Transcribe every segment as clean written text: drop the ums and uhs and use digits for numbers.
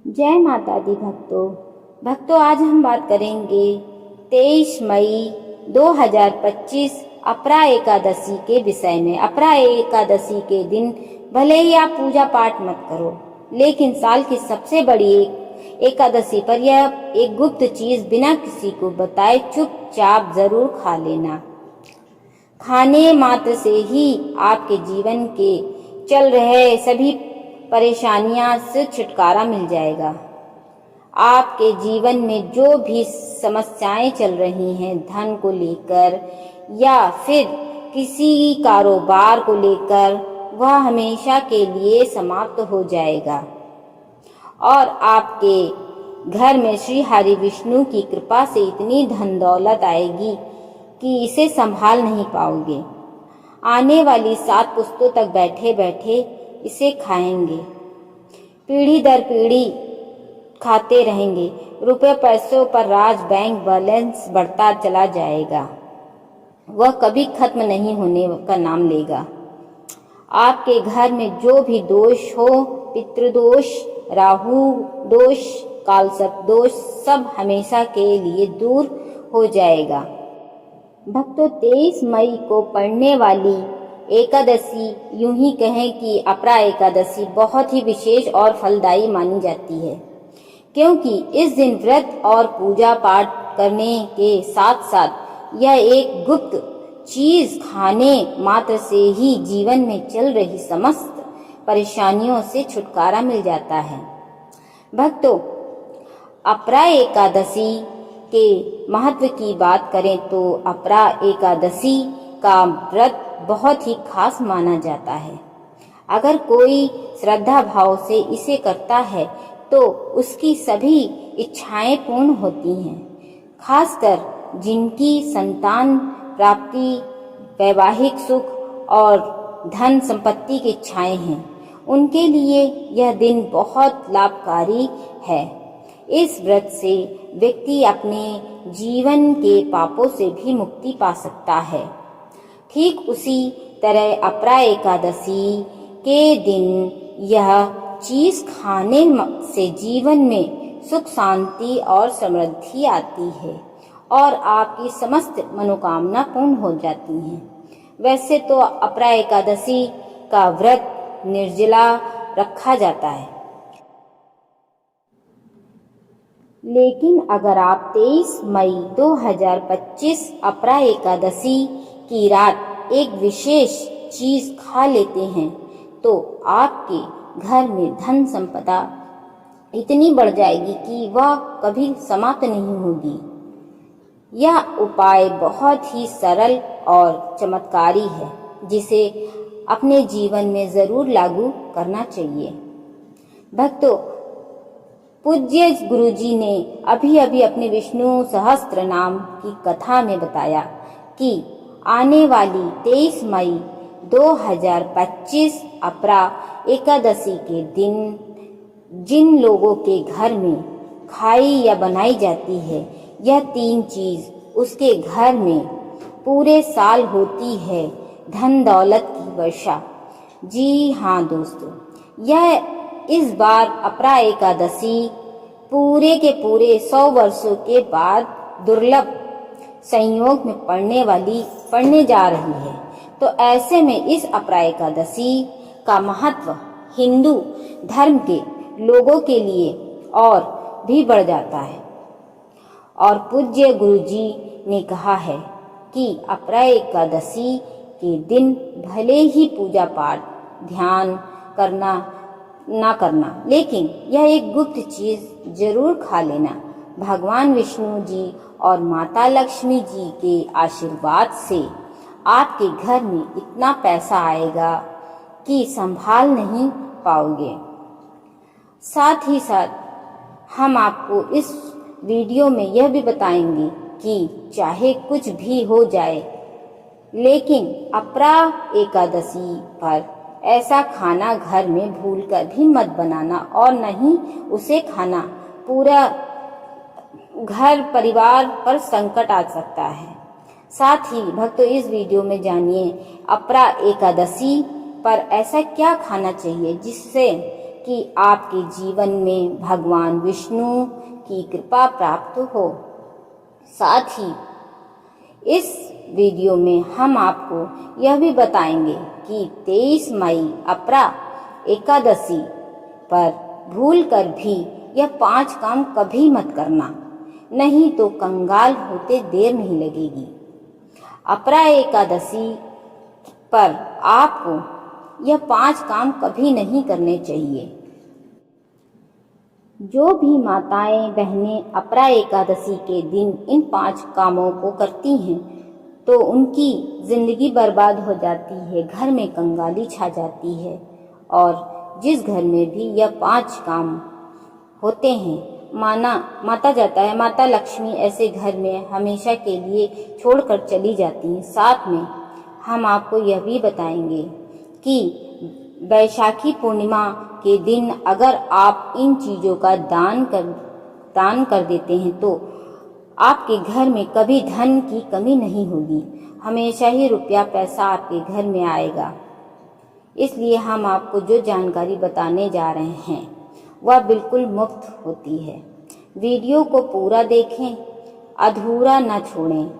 जय माता दी भक्तों आज हम बात करेंगे 23 मई 2025 अपरा एकादशी के विषय में। अपरा एकादशी के दिन भले ही आप पूजा पाठ मत करो, लेकिन साल की सबसे बड़ी एकादशी पर यह एक गुप्त चीज बिना किसी को बताए चुपचाप जरूर खा लेना। खाने मात्र से ही आपके जीवन के चल रहे सभी परेशानियां से छुटकारा मिल जाएगा। आपके जीवन में जो भी समस्याएं चल रही हैं, धन को लेकर या फिर किसी कारोबार को लेकर, वह हमेशा के लिए समाप्त हो जाएगा और आपके घर में श्री हरि विष्णु की कृपा से इतनी धन दौलत आएगी कि इसे संभाल नहीं पाओगे। आने वाली 7 पुश्तों तक बैठे बैठे इसे खाएंगे, पीढ़ी दर पीढ़ी खाते रहेंगे। रुपए पैसों पर राज, बैंक बैलेंस बढ़ता चला जाएगा, वह कभी खत्म नहीं होने का नाम लेगा। आपके घर में जो भी दोष हो, पितृदोष, राहु दोष, कालसर्प दोष, सब हमेशा के लिए दूर हो जाएगा। भक्तों 23 मई को पड़ने वाली एकादशी, यूं ही कहें कि अपरा एकादशी, बहुत ही विशेष और फलदायी मानी जाती है, क्योंकि इस दिन व्रत और पूजा पाठ करने के साथ साथ यह एक गुप्त चीज खाने मात्र से ही जीवन में चल रही समस्त परेशानियों से छुटकारा मिल जाता है। भक्तों, अपरा एकादशी के महत्व की बात करें तो अपरा एकादशी का व्रत बहुत ही खास माना जाता है। अगर कोई श्रद्धा भाव से इसे करता है तो उसकी सभी इच्छाएं पूर्ण होती हैं। खासकर जिनकी संतान प्राप्ति, वैवाहिक सुख और धन संपत्ति की इच्छाएं हैं, उनके लिए यह दिन बहुत लाभकारी है। इस व्रत से व्यक्ति अपने जीवन के पापों से भी मुक्ति पा सकता है। ठीक उसी तरह अपरा एकादशी के दिन यह चीज खाने से जीवन में सुख, शांति और समृद्धि आती है और आपकी समस्त मनोकामना पूर्ण हो जाती हैं। वैसे तो अपरा एकादशी का व्रत निर्जला रखा जाता है, लेकिन अगर आप 23 मई 2025 अपरा एकादशी की रात एक विशेष चीज खा लेते हैं तो आपके घर में धन संपदा इतनी बढ़ जाएगी कि वह कभी समाप्त नहीं होगी। यह उपाय बहुत ही सरल और चमत्कारी है, जिसे अपने जीवन में जरूर लागू करना चाहिए। भक्तों, पूज्य गुरुजी ने अभी अभी अपने विष्णु सहस्त्र नाम की कथा में बताया कि आने वाली 23 मई 2025 अपरा एकादशी के दिन जिन लोगों के घर में खाई या बनाई जाती है, यह 3 चीज उसके घर में पूरे साल होती है। धन दौलत की वर्षा। जी हाँ दोस्तों, यह इस बार अपरा एकादशी पूरे के पूरे 100 वर्षों के बाद दुर्लभ संयोग में पड़ने जा रही है। तो ऐसे में इस अपरा एकादशी का महत्व हिंदू धर्म के लोगों के लिए और भी बढ़ जाता है। और पूज्य गुरुजी ने कहा है कि अपरा एकादशी के दिन भले ही पूजा पाठ, ध्यान करना ना करना, लेकिन यह एक गुप्त चीज जरूर खा लेना। भगवान विष्णु जी और माता लक्ष्मी जी के आशीर्वाद से आपके घर में इतना पैसा आएगा कि संभाल नहीं पाओगे। साथ ही साथ हम आपको इस वीडियो में यह भी बताएंगे कि चाहे कुछ भी हो जाए, लेकिन अपरा एकादशी पर ऐसा खाना घर में भूलकर भी मत बनाना और न ही उसे खाना। पूरा घर परिवार पर संकट आ सकता है। साथ ही भक्तों, इस वीडियो में जानिए अपरा एकादशी पर ऐसा क्या खाना चाहिए जिससे कि आपके जीवन में भगवान विष्णु की कृपा प्राप्त हो। साथ ही इस वीडियो में हम आपको यह भी बताएंगे कि 23 मई अपरा एकादशी पर भूल कर भी यह 5 काम कभी मत करना, नहीं तो कंगाल होते देर नहीं लगेगी। अपरा एकादशी पर आपको यह 5 काम कभी नहीं करने चाहिए। जो भी माताएं बहनें अपरा एकादशी के दिन इन 5 कामों को करती हैं तो उनकी जिंदगी बर्बाद हो जाती है, घर में कंगाली छा जाती है। और जिस घर में भी यह 5 काम होते हैं माता जाता है, माता लक्ष्मी ऐसे घर में हमेशा के लिए छोड़कर चली जाती हैं। साथ में हम आपको यह भी बताएंगे कि वैशाखी पूर्णिमा के दिन अगर आप इन चीज़ों का दान कर देते हैं तो आपके घर में कभी धन की कमी नहीं होगी, हमेशा ही रुपया पैसा आपके घर में आएगा। इसलिए हम आपको जो जानकारी बताने जा रहे हैं वह बिल्कुल मुफ्त होती है। वीडियो को पूरा देखें, अधूरा न छोड़ें।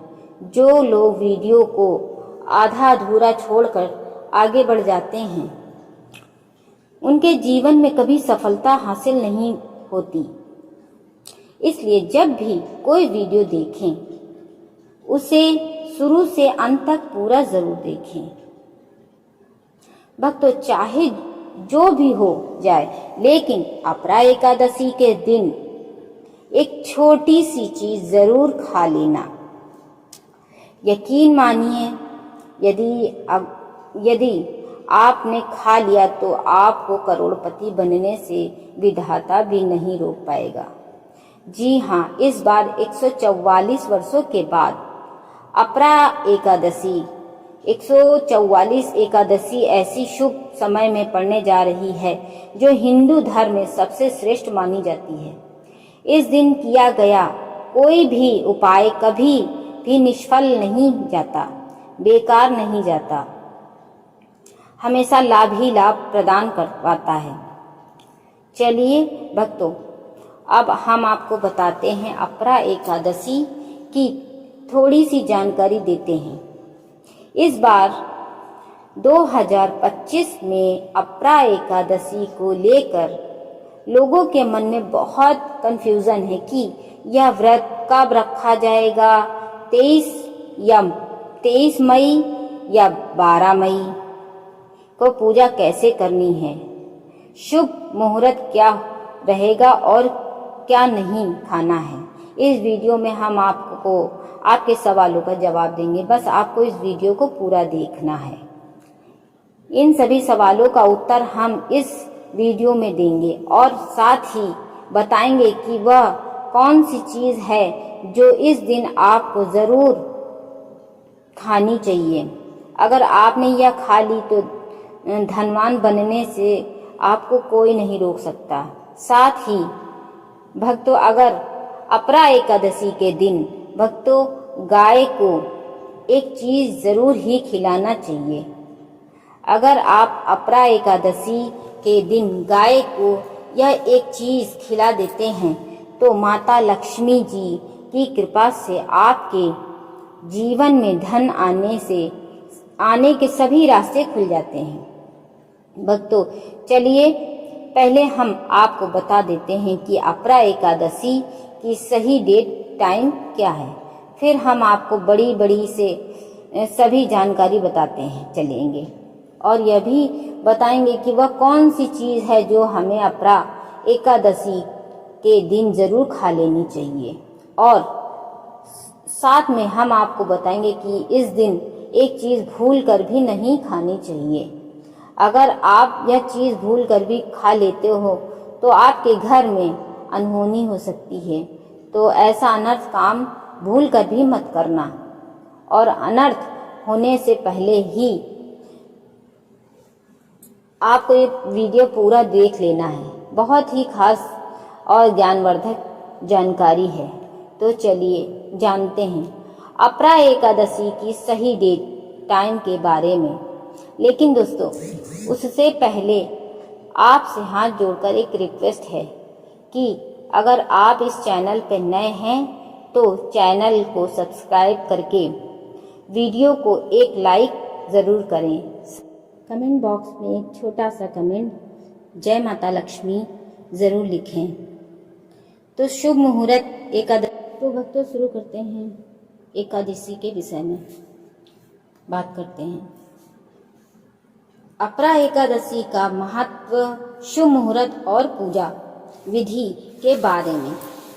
जो लोग वीडियो को आधा अधूरा छोड़कर आगे बढ़ जाते हैं उनके जीवन में कभी सफलता हासिल नहीं होती। इसलिए जब भी कोई वीडियो देखें उसे शुरू से अंत तक पूरा जरूर देखें। भक्तों, चाहे जो भी हो जाए, लेकिन अपरा एकादशी के दिन एक छोटी सी चीज जरूर खा लेना। यकीन मानिए, यदि आपने खा लिया तो आपको करोड़पति बनने से विधाता भी नहीं रोक पाएगा। जी हाँ, इस बार 144 वर्षों के बाद अपरा एकादशी 144 एकादशी ऐसी शुभ समय में पड़ने जा रही है जो हिंदू धर्म में सबसे श्रेष्ठ मानी जाती है। इस दिन किया गया कोई भी उपाय कभी भी निष्फल नहीं जाता, बेकार नहीं जाता, हमेशा लाभ ही लाभ प्रदान करवाता है। चलिए भक्तों, अब हम आपको बताते हैं अपरा एकादशी की थोड़ी सी जानकारी देते हैं। इस बार 2025 में अपरा एकादशी को लेकर लोगों के मन में बहुत कंफ्यूजन है कि यह व्रत कब रखा जाएगा, 23 मई या 12 मई को पूजा कैसे करनी है, शुभ मुहूर्त क्या रहेगा और क्या नहीं खाना है। इस वीडियो में हम आपको आपके सवालों का जवाब देंगे। बस आपको इस वीडियो को पूरा देखना है। इन सभी सवालों का उत्तर हम इस वीडियो में देंगे और साथ ही बताएंगे कि वह कौन सी चीज़ है जो इस दिन आपको ज़रूर खानी चाहिए। अगर आपने यह खा ली तो धनवान बनने से आपको कोई नहीं रोक सकता। साथ ही भक्तों, अगर अपरा एकादशी के दिन भक्तों गाय को एक चीज़ ज़रूर ही खिलाना चाहिए। अगर आप अपरा एकादशी के दिन गाय को यह एक चीज़ खिला देते हैं तो माता लक्ष्मी जी की कृपा से आपके जीवन में धन आने के सभी रास्ते खुल जाते हैं। भक्तों, चलिए पहले हम आपको बता देते हैं कि अपरा एकादशी की सही डेट टाइम क्या है, फिर हम आपको बड़ी से सभी जानकारी बताते हैं चलेंगे और यह भी बताएंगे कि वह कौन सी चीज़ है जो हमें अपरा एकादशी के दिन ज़रूर खा लेनी चाहिए। और साथ में हम आपको बताएंगे कि इस दिन एक चीज़ भूल कर भी नहीं खानी चाहिए। अगर आप यह चीज़ भूल कर भी खा लेते हो तो आपके घर में अनहोनी हो सकती है। तो ऐसा अनर्थ काम भूल कर भी मत करना और अनर्थ होने से पहले ही आपको ये वीडियो पूरा देख लेना है। बहुत ही खास और ज्ञानवर्धक जानकारी है। तो चलिए जानते हैं अपरा एकादशी की सही डेट टाइम के बारे में। लेकिन दोस्तों, उससे पहले आपसे हाथ जोड़कर एक रिक्वेस्ट है कि अगर आप इस चैनल पर नए हैं तो चैनल को सब्सक्राइब करके वीडियो को एक लाइक ज़रूर करें। कमेंट बॉक्स में एक छोटा सा कमेंट जय माता लक्ष्मी ज़रूर लिखें। तो शुभ मुहूर्त एकादशी। तो भक्तों शुरू करते हैं एकादशी के विषय में बात करते हैं। अपरा एकादशी का महत्व, शुभ मुहूर्त और पूजा विधि के बारे में।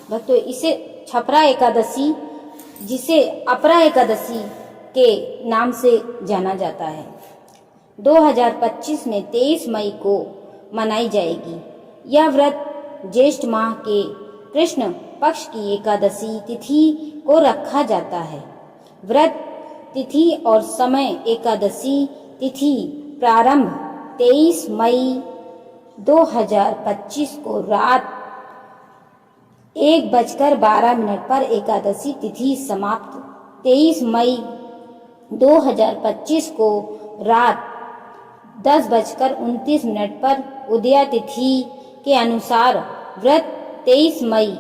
भक्तों इसे छपरा एकादशी, जिसे अपरा एकादशी के नाम से जाना जाता है, 2025 में 23 मई को मनाई जाएगी। यह व्रत ज्येष्ठ माह के कृष्ण पक्ष की एकादशी तिथि को रखा जाता है। व्रत तिथि और समय: एकादशी तिथि प्रारंभ 23 मई 2025 को रात 1:12 पर, एकादशी तिथि समाप्त 23 मई 2025 को रात 10:29 पर। उदया तिथि के अनुसार व्रत 23 मई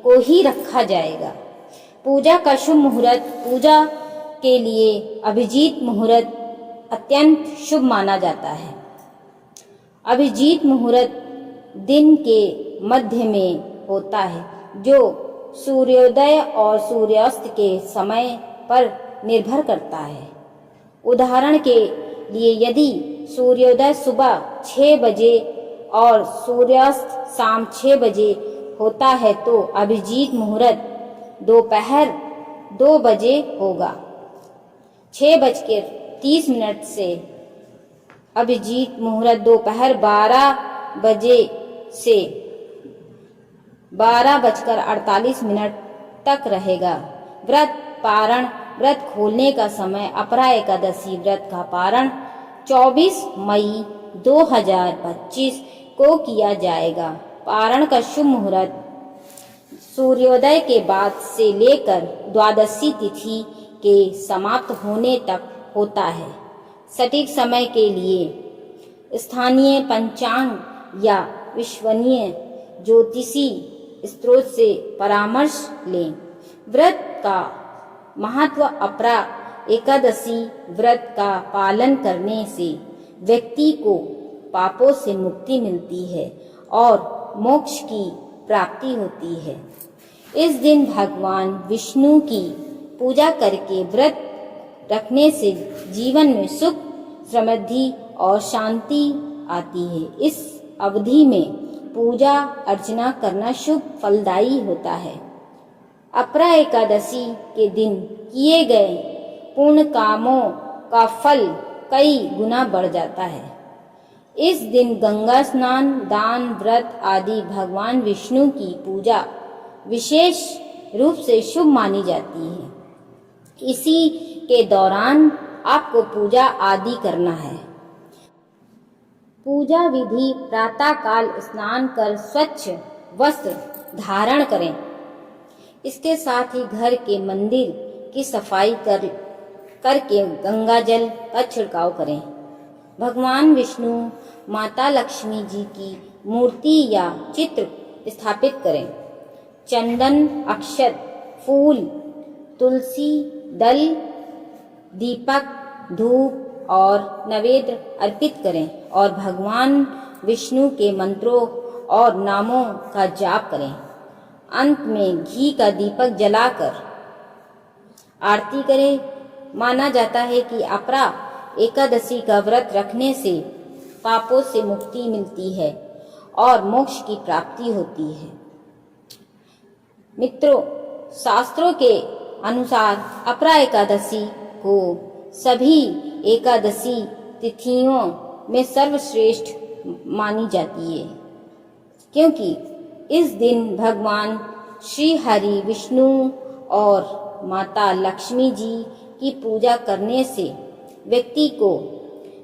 को ही रखा जाएगा। पूजा का शुभ मुहूर्त: पूजा के लिए अभिजीत मुहूर्त अत्यंत शुभ माना जाता है। अभिजीत मुहूर्त दिन के मध्य में होता है, जो सूर्योदय और सूर्यास्त के समय पर निर्भर करता है। उदाहरण के लिए यदि सूर्योदय सुबह 6 बजे और सूर्यास्त शाम 6 बजे होता है तो अभिजीत मुहूर्त दोपहर 2 बजे होगा। 6:30 से अभिजीत मुहूर्त दोपहर 12 बजे से 12:48 तक रहेगा। व्रत पारण: व्रत खोलने का समय: अपरा एकादशी व्रत का पारण 24 मई 2025 को किया जाएगा। पारण का शुभ मुहूर्त सूर्योदय के बाद से लेकर द्वादशी तिथि के समाप्त होने तक होता है। सटीक समय के लिए स्थानीय पंचांग या विश्वसनीय ज्योतिषी स्रोत से परामर्श लें। व्रत का महत्व: अपरा एकादशी व्रत का पालन करने से व्यक्ति को पापों से मुक्ति मिलती है और मोक्ष की प्राप्ति होती है। इस दिन भगवान विष्णु की पूजा करके व्रत रखने से जीवन में सुख, समृद्धि और शांति आती है। इस अवधि में पूजा अर्चना करना शुभ फलदायी होता है। अपरा एकादशी के दिन किए गए पुण्य कामों का फल कई गुना बढ़ जाता है। इस दिन गंगा स्नान, दान, व्रत आदि भगवान विष्णु की पूजा विशेष रूप से शुभ मानी जाती है। इसी के दौरान आपको पूजा आदि करना है। पूजा विधि: प्रातः काल स्नान कर स्वच्छ वस्त्र धारण करें। इसके साथ ही घर के मंदिर की सफाई करके गंगा जल का छिड़काव करें। भगवान विष्णु, माता लक्ष्मी जी की मूर्ति या चित्र स्थापित करें। चंदन, अक्षत, फूल, तुलसी दल, दीपक, धूप और नैवेद्य अर्पित करें और भगवान विष्णु के मंत्रों और नामों का जाप करें। अंत में घी का दीपक जलाकर आरती करें। माना जाता है कि अपरा एकादशी का व्रत रखने से पापों से मुक्ति मिलती है और मोक्ष की प्राप्ति होती है। मित्रों, शास्त्रों के अनुसार अपरा एकादशी को सभी एकादशी तिथियों में सर्वश्रेष्ठ मानी जाती है, क्योंकि इस दिन भगवान श्री हरि विष्णु और माता लक्ष्मी जी की पूजा करने से व्यक्ति को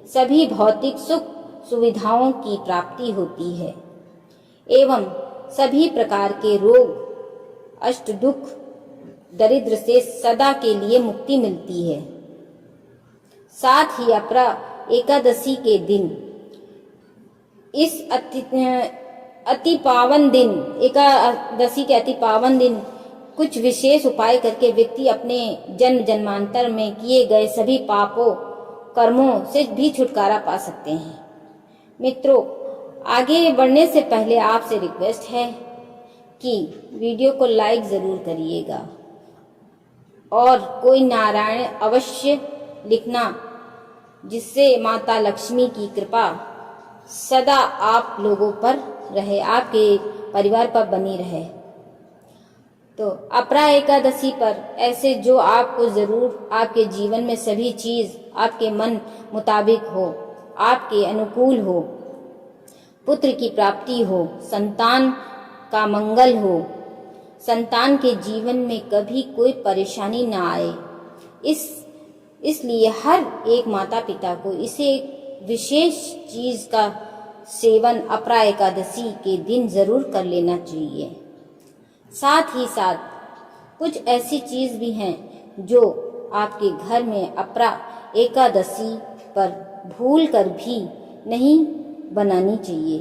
सभी भौतिक सुख सुविधाओं की प्राप्ति होती है एवं सभी प्रकार के रोग, अष्ट दुख, दरिद्र से सदा के लिए मुक्ति मिलती है। साथ ही अपरा एकादशी के दिन इस अति पावन दिन, एकादशी के अति पावन दिन कुछ विशेष उपाय करके व्यक्ति अपने जन्म जन्मांतर में किए गए सभी पापों कर्मों से भी छुटकारा पा सकते हैं। मित्रों, आगे बढ़ने से पहले आपसे रिक्वेस्ट है कि वीडियो को लाइक जरूर करिएगा और कोई नारायण अवश्य लिखना, जिससे माता लक्ष्मी की कृपा सदा आप लोगों पर रहे, आपके परिवार पर बनी रहे। तो अपरा एकादशी पर ऐसे जो आपको जरूर आपके जीवन में सभी चीज आपके मन मुताबिक हो, आपके अनुकूल हो, पुत्र की प्राप्ति हो, संतान का मंगल हो, संतान के जीवन में कभी कोई परेशानी ना आए, इसलिए हर एक माता पिता को इसे एक विशेष चीज का सेवन अपरा एकादशी के दिन जरूर कर लेना चाहिए। साथ ही साथ कुछ ऐसी चीज भी हैं जो आपके घर में अपरा एकादशी पर भूल कर भी नहीं बनानी चाहिए।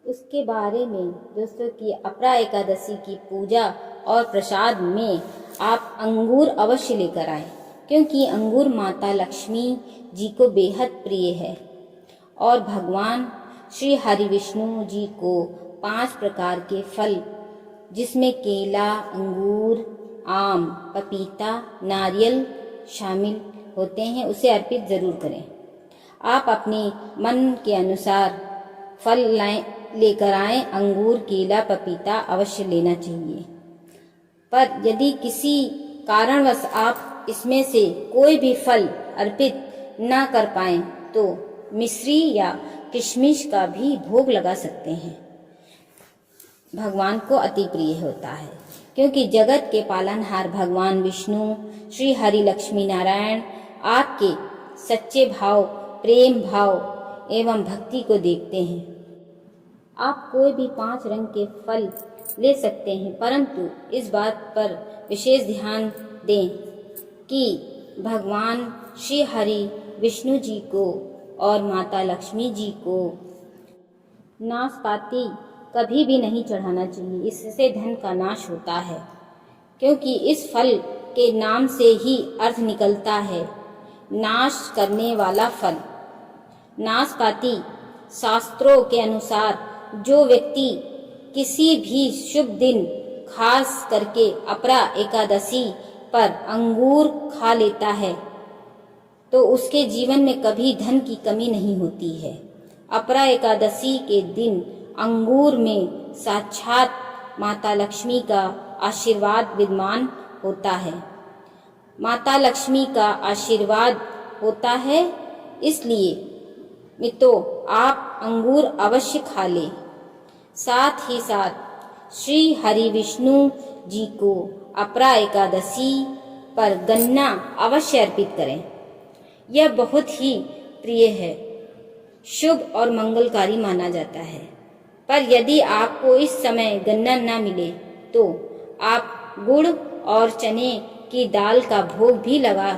उसके बारे में दोस्तों कि अपरा एकादशी की पूजा और प्रसाद में आप अंगूर अवश्य लेकर आएं, क्योंकि अंगूर माता लक्ष्मी जी को बेहद प्रिय है और भगवान श्री हरि विष्णु जी को 5 प्रकार के फल, जिसमें केला, अंगूर, आम, पपीता, नारियल शामिल होते हैं, उसे अर्पित जरूर करें। आप अपने मन के अनुसार फल लेकर आएं। अंगूर, केला, पपीता अवश्य लेना चाहिए। पर यदि किसी कारणवश आप इसमें से कोई भी फल अर्पित ना कर पाएं तो मिश्री या किशमिश का भी भोग लगा सकते हैं। भगवान को अति प्रिय होता है, क्योंकि जगत के पालनहार भगवान विष्णु श्री हरि लक्ष्मी नारायण आपके सच्चे भाव, प्रेम भाव एवं भक्ति को देखते हैं। आप कोई भी 5 रंग के फल ले सकते हैं, परंतु इस बात पर विशेष ध्यान दें कि भगवान श्री हरि विष्णु जी को और माता लक्ष्मी जी को नाशपाती कभी भी नहीं चढ़ाना चाहिए। इससे धन का नाश होता है, क्योंकि इस फल के नाम से ही अर्थ निकलता है नाश करने वाला फल। नाशपाती शास्त्रों के अनुसार जो व्यक्ति किसी भी शुभ दिन, खास करके अपरा एकादशी पर अंगूर खा लेता है तो उसके जीवन में कभी धन की कमी नहीं होती है। अपरा एकादशी के दिन अंगूर में साक्षात माता लक्ष्मी का आशीर्वाद विद्यमान होता है। माता लक्ष्मी का आशीर्वाद होता है, इसलिए मित्रों आप अंगूर अवश्य खा लें। साथ ही साथ श्री हरि विष्णु जी को अपरा एकादशी पर गन्ना अवश्य अर्पित करें। यह बहुत ही प्रिय है, शुभ और मंगलकारी माना जाता है। पर यदि आपको इस समय गन्ना ना मिले तो आप गुड़ और चने की दाल का भोग भी लगा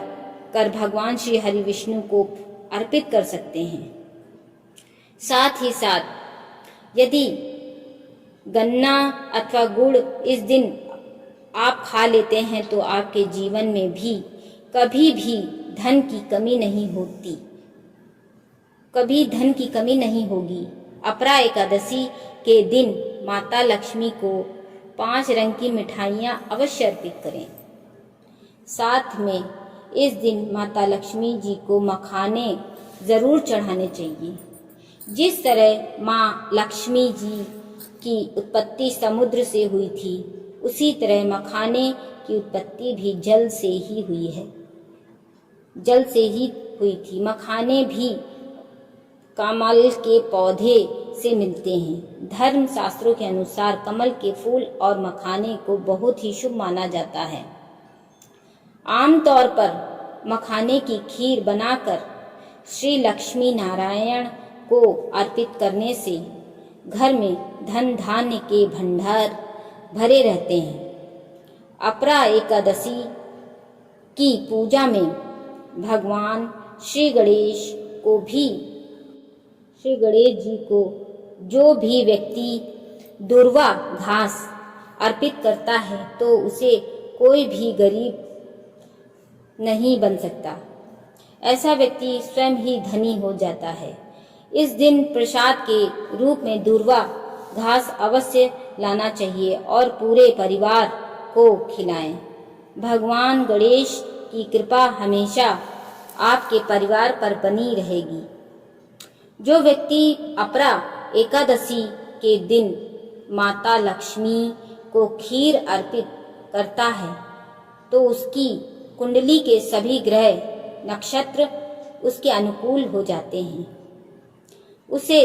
कर भगवान श्री हरि विष्णु को अर्पित कर सकते हैं। साथ ही साथ यदि गन्ना अथवा गुड़ इस दिन आप खा लेते हैं तो आपके जीवन में भी कभी भी धन की कमी नहीं होती, कभी धन की कमी नहीं होगी। अपरा एकादशी के दिन माता लक्ष्मी को 5 रंग की मिठाइयाँ अवश्य अर्पित करें। साथ में इस दिन माता लक्ष्मी जी को मखाने जरूर चढ़ाने चाहिए। जिस तरह माँ लक्ष्मी जी की उत्पत्ति समुद्र से हुई थी, उसी तरह मखाने की उत्पत्ति भी जल से ही हुई है, जल से ही हुई थी। मखाने भी कमल के पौधे से मिलते हैं। धर्म शास्त्रों के अनुसार कमल के फूल और मखाने को बहुत ही शुभ माना जाता है। आमतौर पर मखाने की खीर बनाकर श्री लक्ष्मी नारायण को अर्पित करने से घर में धन धान्य के भंडार भरे रहते हैं। अपरा एकादशी की पूजा में भगवान श्री गणेश को भी श्री गणेश जी को जो भी व्यक्ति दूर्वा घास अर्पित करता है तो उसे कोई भी गरीब नहीं बन सकता। ऐसा व्यक्ति स्वयं ही धनी हो जाता है। इस दिन प्रसाद के रूप में दूर्वा घास अवश्य लाना चाहिए और पूरे परिवार को खिलाएं। भगवान गणेश की कृपा हमेशा आपके परिवार पर बनी रहेगी। जो व्यक्ति अपरा एकादशी के दिन माता लक्ष्मी को खीर अर्पित करता है तो उसकी कुंडली के सभी ग्रह नक्षत्र उसके अनुकूल हो जाते हैं। उसे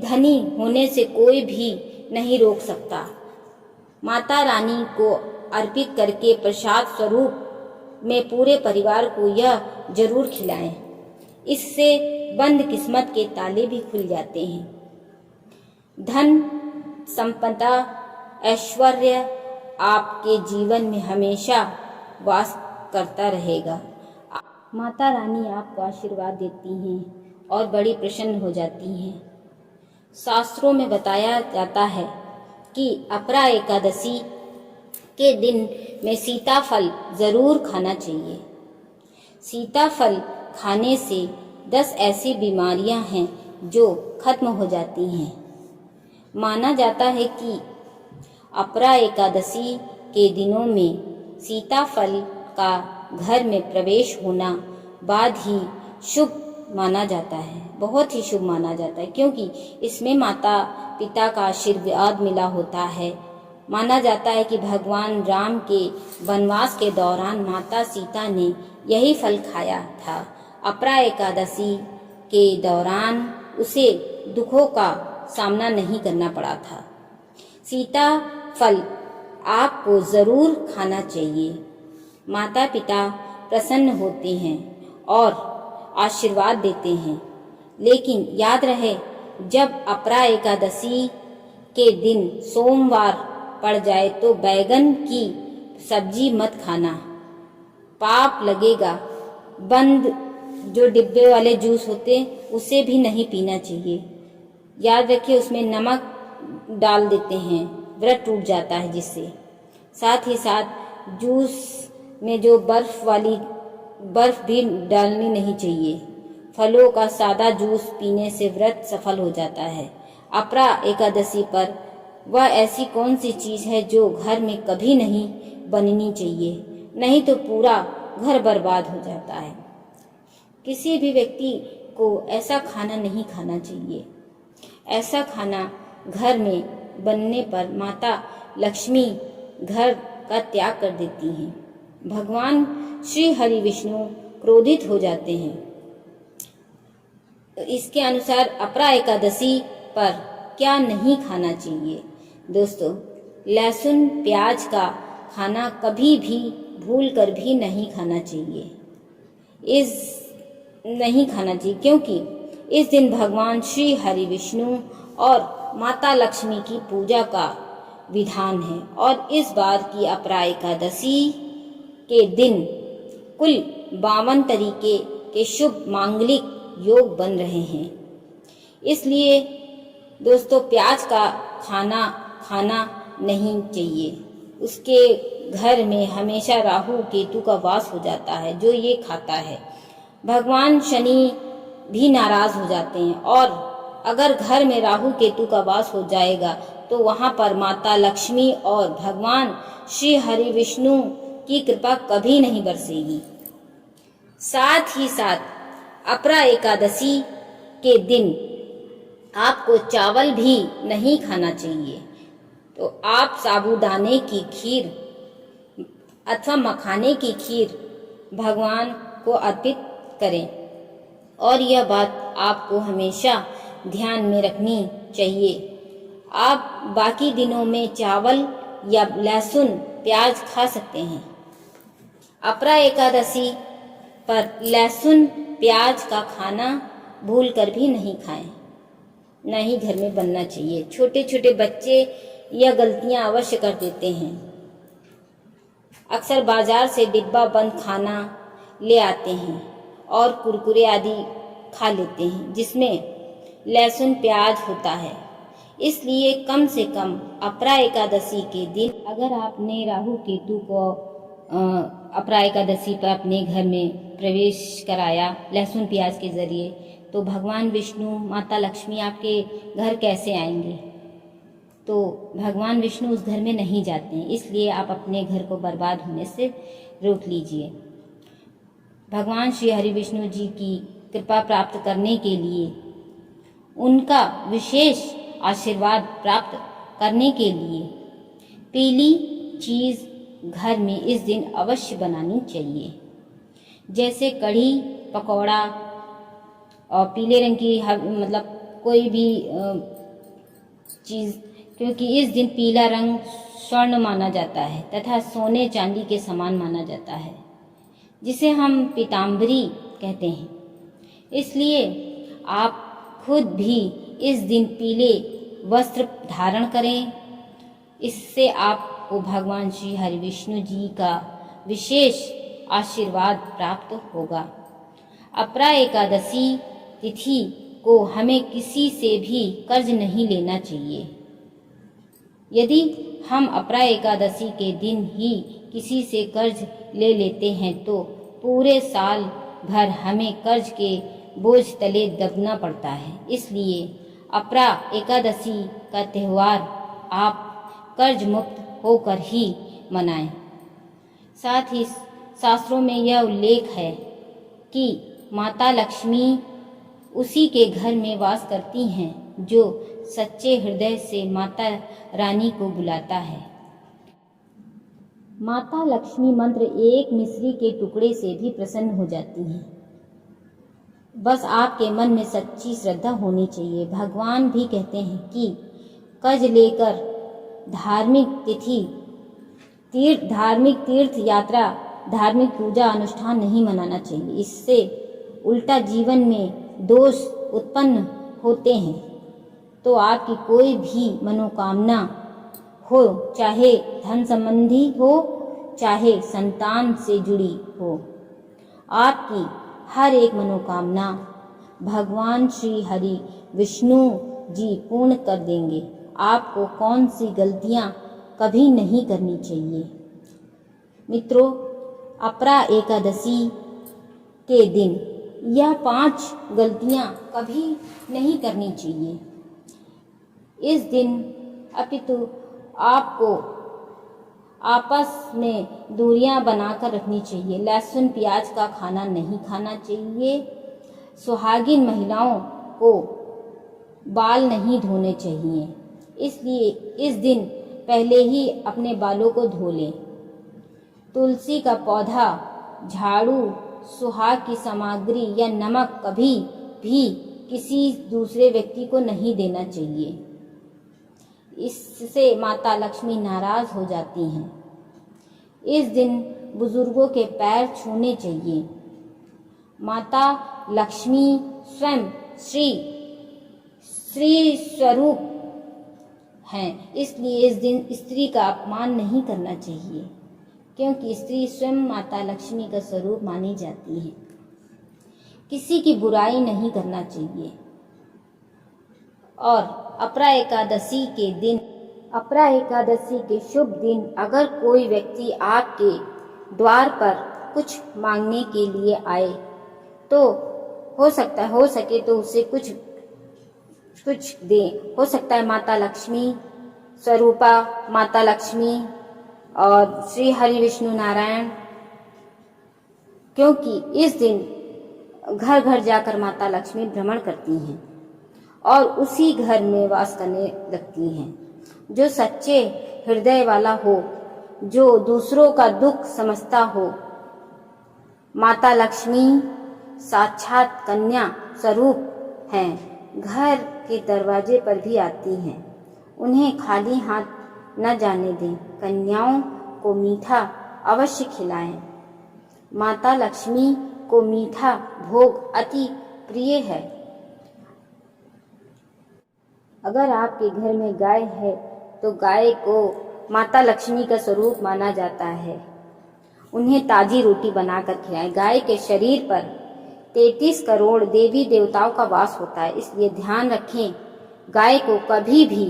धनी होने से कोई भी नहीं रोक सकता। माता रानी को अर्पित करके प्रसाद स्वरूप में पूरे परिवार को यह जरूर खिलाएं। इससे बंद किस्मत के ताले भी खुल जाते हैं। धन संपदा ऐश्वर्य आपके जीवन में हमेशा वास करता रहेगा। माता रानी आपको आशीर्वाद देती हैं और बड़ी प्रसन्न हो जाती हैं। शास्त्रों में बताया जाता है कि अपरा एकादशी के दिन में सीताफल जरूर खाना चाहिए। सीताफल खाने से 10 ऐसी बीमारियां हैं जो खत्म हो जाती हैं। माना जाता है कि अपरा एकादशी के दिनों में सीताफल का घर में प्रवेश होना बाद ही शुभ माना जाता है, बहुत ही शुभ माना जाता है, क्योंकि इसमें माता पिता का आशीर्वाद मिला होता है। माना जाता है कि भगवान राम के वनवास के दौरान माता सीता ने यही फल खाया था। अपरा एकादशी के दौरान उसे दुखों का सामना नहीं करना पड़ा था। सीता फल आपको जरूर खाना चाहिए। माता पिता प्रसन्न होते हैं और आशीर्वाद देते हैं। लेकिन याद रहे, जब अपरा एकादशी के दिन सोमवार पड़ जाए तो बैगन की सब्जी मत खाना, पाप लगेगा। बंद जो डिब्बे वाले जूस होते हैं उसे भी नहीं पीना चाहिए। याद रखिए, उसमें नमक डाल देते हैं, व्रत टूट जाता है जिससे। साथ ही साथ जूस में जो बर्फ भी डालनी नहीं चाहिए। फलों का सादा जूस पीने से व्रत सफल हो जाता है। अपरा एकादशी पर वह ऐसी कौन सी चीज है जो घर में कभी नहीं बननी चाहिए, नहीं तो पूरा घर बर्बाद हो जाता है। किसी भी व्यक्ति को ऐसा खाना नहीं खाना चाहिए। ऐसा खाना घर में बनने पर माता लक्ष्मी घर का त्याग कर देती हैं। भगवान श्री हरि विष्णु क्रोधित हो जाते हैं। तो इसके अनुसार अपरा एकादशी पर क्या नहीं खाना चाहिए दोस्तों? लहसुन प्याज का खाना कभी भी भूल कर भी नहीं खाना चाहिए। नहीं खाना चाहिए क्योंकि इस दिन भगवान श्री हरि विष्णु और माता लक्ष्मी की पूजा का विधान है। और इस बार की अपरा एकादशी के दिन कुल 52 तरीके के शुभ मांगलिक योग बन रहे हैं। इसलिए दोस्तों प्याज का खाना नहीं चाहिए। उसके घर में हमेशा राहु केतु का वास हो जाता है। जो ये खाता है भगवान शनि भी नाराज हो जाते हैं। और अगर घर में राहु केतु का वास हो जाएगा तो वहां पर माता लक्ष्मी और भगवान श्री हरि विष्णु की कृपा कभी नहीं बरसेगी। साथ ही साथ अपरा एकादशी के दिन आपको चावल भी नहीं खाना चाहिए। तो आप साबूदाने की खीर अथवा मखाने की खीर भगवान को अर्पित करें। और यह बात आपको हमेशा ध्यान में रखनी चाहिए। आप बाकी दिनों में चावल या लहसुन प्याज खा सकते हैं। अपरा एकादशी पर लहसुन प्याज का खाना भूल कर भी नहीं खाएं, न ही घर में बनना चाहिए। छोटे छोटे बच्चे यह गलतियां अवश्य कर देते हैं। अक्सर बाजार से डिब्बा बंद खाना ले आते हैं और कुरकुरे आदि खा लेते हैं, जिसमें लहसुन प्याज होता है। इसलिए कम से कम अपरा एकादशी के दिन अगर आपने राहु केतु को अपरा एकादशी पर अपने घर में प्रवेश कराया लहसुन प्याज के जरिए, तो भगवान विष्णु माता लक्ष्मी आपके घर कैसे आएंगे? तो भगवान विष्णु उस घर में नहीं जाते हैं, इसलिए आप अपने घर को बर्बाद होने से रोक लीजिए। भगवान श्री हरि विष्णु जी की कृपा प्राप्त करने के लिए, उनका विशेष आशीर्वाद प्राप्त करने के लिए पीली चीज़ घर में इस दिन अवश्य बनानी चाहिए, जैसे कढ़ी पकौड़ा और पीले रंग की मतलब कोई भी चीज़, क्योंकि इस दिन पीला रंग स्वर्ण माना जाता है तथा सोने चांदी के समान माना जाता है, जिसे हम पीताम्बरी कहते हैं। इसलिए आप खुद भी इस दिन पीले वस्त्र धारण करें। इससे आपको भगवान श्री हरि विष्णु जी का विशेष आशीर्वाद प्राप्त होगा। अपरा एकादशी तिथि को हमें किसी से भी कर्ज नहीं लेना चाहिए। यदि हम अपरा एकादशी के दिन ही किसी से कर्ज ले लेते हैं तो पूरे साल भर हमें कर्ज के बोझ तले दबना पड़ता है। इसलिए अपरा एकादशी का त्यौहार आप कर्ज मुक्त होकर ही मनाएं। साथ ही शास्त्रों में यह उल्लेख है कि माता लक्ष्मी उसी के घर में वास करती हैं जो सच्चे हृदय से माता रानी को बुलाता है। माता लक्ष्मी मंत्र एक मिश्री के टुकड़े से भी प्रसन्न हो जाती हैं। बस आपके मन में सच्ची श्रद्धा होनी चाहिए। भगवान भी कहते हैं कि कर्ज लेकर धार्मिक तीर्थ यात्रा, धार्मिक पूजा अनुष्ठान नहीं मनाना चाहिए। इससे उल्टा जीवन में दोष उत्पन्न होते हैं। तो आपकी कोई भी मनोकामना हो, चाहे धन संबंधी हो, चाहे संतान से जुड़ी हो, आपकी हर एक मनोकामना भगवान श्री हरि विष्णु जी पूर्ण कर देंगे। आपको कौन सी गलतियां कभी नहीं करनी चाहिए। मित्रों, अपरा एकादशी के दिन यह 5 गलतियां कभी नहीं करनी चाहिए। इस दिन अपितु आपको आपस में दूरियां बनाकर रखनी चाहिए। लहसुन प्याज का खाना नहीं खाना चाहिए। सुहागिन महिलाओं को बाल नहीं धोने चाहिए। इसलिए इस दिन पहले ही अपने बालों को धो लें। तुलसी का पौधा, झाड़ू, सुहाग की सामग्री या नमक कभी भी किसी दूसरे व्यक्ति को नहीं देना चाहिए। इससे माता लक्ष्मी नाराज हो जाती हैं। इस दिन बुजुर्गों के पैर छूने चाहिए। माता लक्ष्मी स्वयं श्री स्वरूप हैं, इसलिए इस दिन स्त्री का अपमान नहीं करना चाहिए, क्योंकि स्त्री स्वयं माता लक्ष्मी का स्वरूप मानी जाती है। किसी की बुराई नहीं करना चाहिए। और अपरा एकादशी के शुभ दिन अगर कोई व्यक्ति आपके द्वार पर कुछ मांगने के लिए आए तो हो सके तो उसे कुछ दें। हो सकता है माता लक्ष्मी स्वरूपा, माता लक्ष्मी और श्री हरि विष्णु नारायण, क्योंकि इस दिन घर घर जाकर माता लक्ष्मी भ्रमण करती हैं और उसी घर में वास करने लगती हैं। जो सच्चे हृदय वाला हो, जो दूसरों का दुख समझता हो, माता लक्ष्मी साक्षात कन्या स्वरूप हैं। घर के दरवाजे पर भी आती हैं। उन्हें खाली हाथ न जाने दें। कन्याओं को मीठा अवश्य खिलाएं। माता लक्ष्मी को मीठा भोग अति प्रिय है। अगर आपके घर में गाय है तो गाय को माता लक्ष्मी का स्वरूप माना जाता है। उन्हें ताजी रोटी बनाकर खिलाएं। गाय के शरीर पर 33 करोड़ देवी देवताओं का वास होता है, इसलिए ध्यान रखें गाय को कभी भी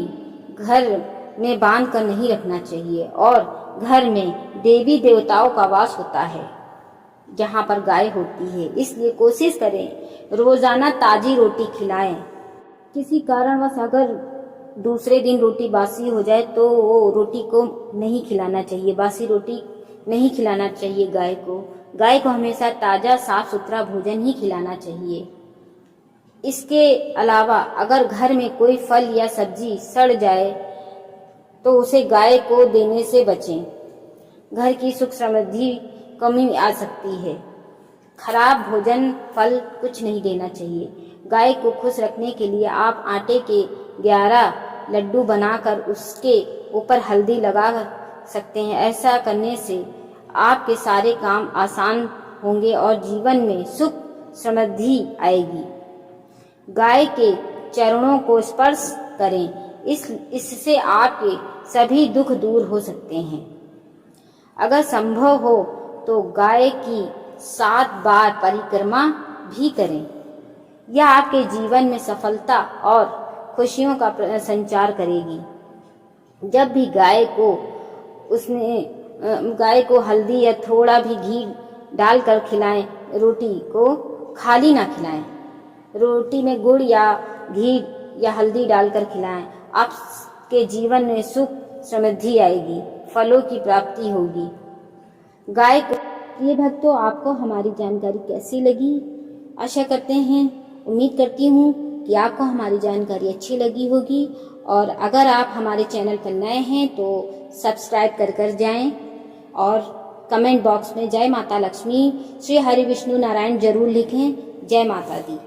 घर में बांध कर नहीं रखना चाहिए। और घर में देवी देवताओं का वास होता है जहाँ पर गाय होती है, इसलिए कोशिश करें रोजाना ताजी रोटी खिलाएं। किसी कारणवश अगर दूसरे दिन रोटी बासी हो जाए तो वो रोटी को नहीं खिलाना चाहिए, बासी रोटी नहीं खिलाना चाहिए गाय को। गाय को हमेशा ताज़ा साफ सुथरा भोजन ही खिलाना चाहिए। इसके अलावा अगर घर में कोई फल या सब्जी सड़ जाए तो उसे गाय को देने से बचें। घर की सुख समृद्धि कमी आ सकती है। खराब भोजन फल कुछ नहीं देना चाहिए। गाय को खुश रखने के लिए आप आटे के 11 लड्डू बनाकर उसके ऊपर हल्दी लगा सकते हैं। ऐसा करने से आपके सारे काम आसान होंगे और जीवन में सुख समृद्धि आएगी। गाय के चरणों को स्पर्श करें, इससे आपके सभी दुख दूर हो सकते हैं। अगर संभव हो तो गाय की 7 बार परिक्रमा भी करें। यह आपके जीवन में सफलता और खुशियों का संचार करेगी। जब भी गाय को हल्दी या थोड़ा भी घी डालकर खिलाएं। रोटी को खाली ना खिलाएं, रोटी में गुड़ या घी या हल्दी डालकर खिलाएं। आपके जीवन में सुख समृद्धि आएगी, फलों की प्राप्ति होगी। गाय को प्रिय भक्तों, आपको हमारी जानकारी कैसी लगी? आशा करते हैं, उम्मीद करती हूँ कि आपको हमारी जानकारी अच्छी लगी होगी। और अगर आप हमारे चैनल पर नए हैं तो सब्सक्राइब कर जाएं और कमेंट बॉक्स में जय माता लक्ष्मी श्री हरि विष्णु नारायण जरूर लिखें। जय माता दी।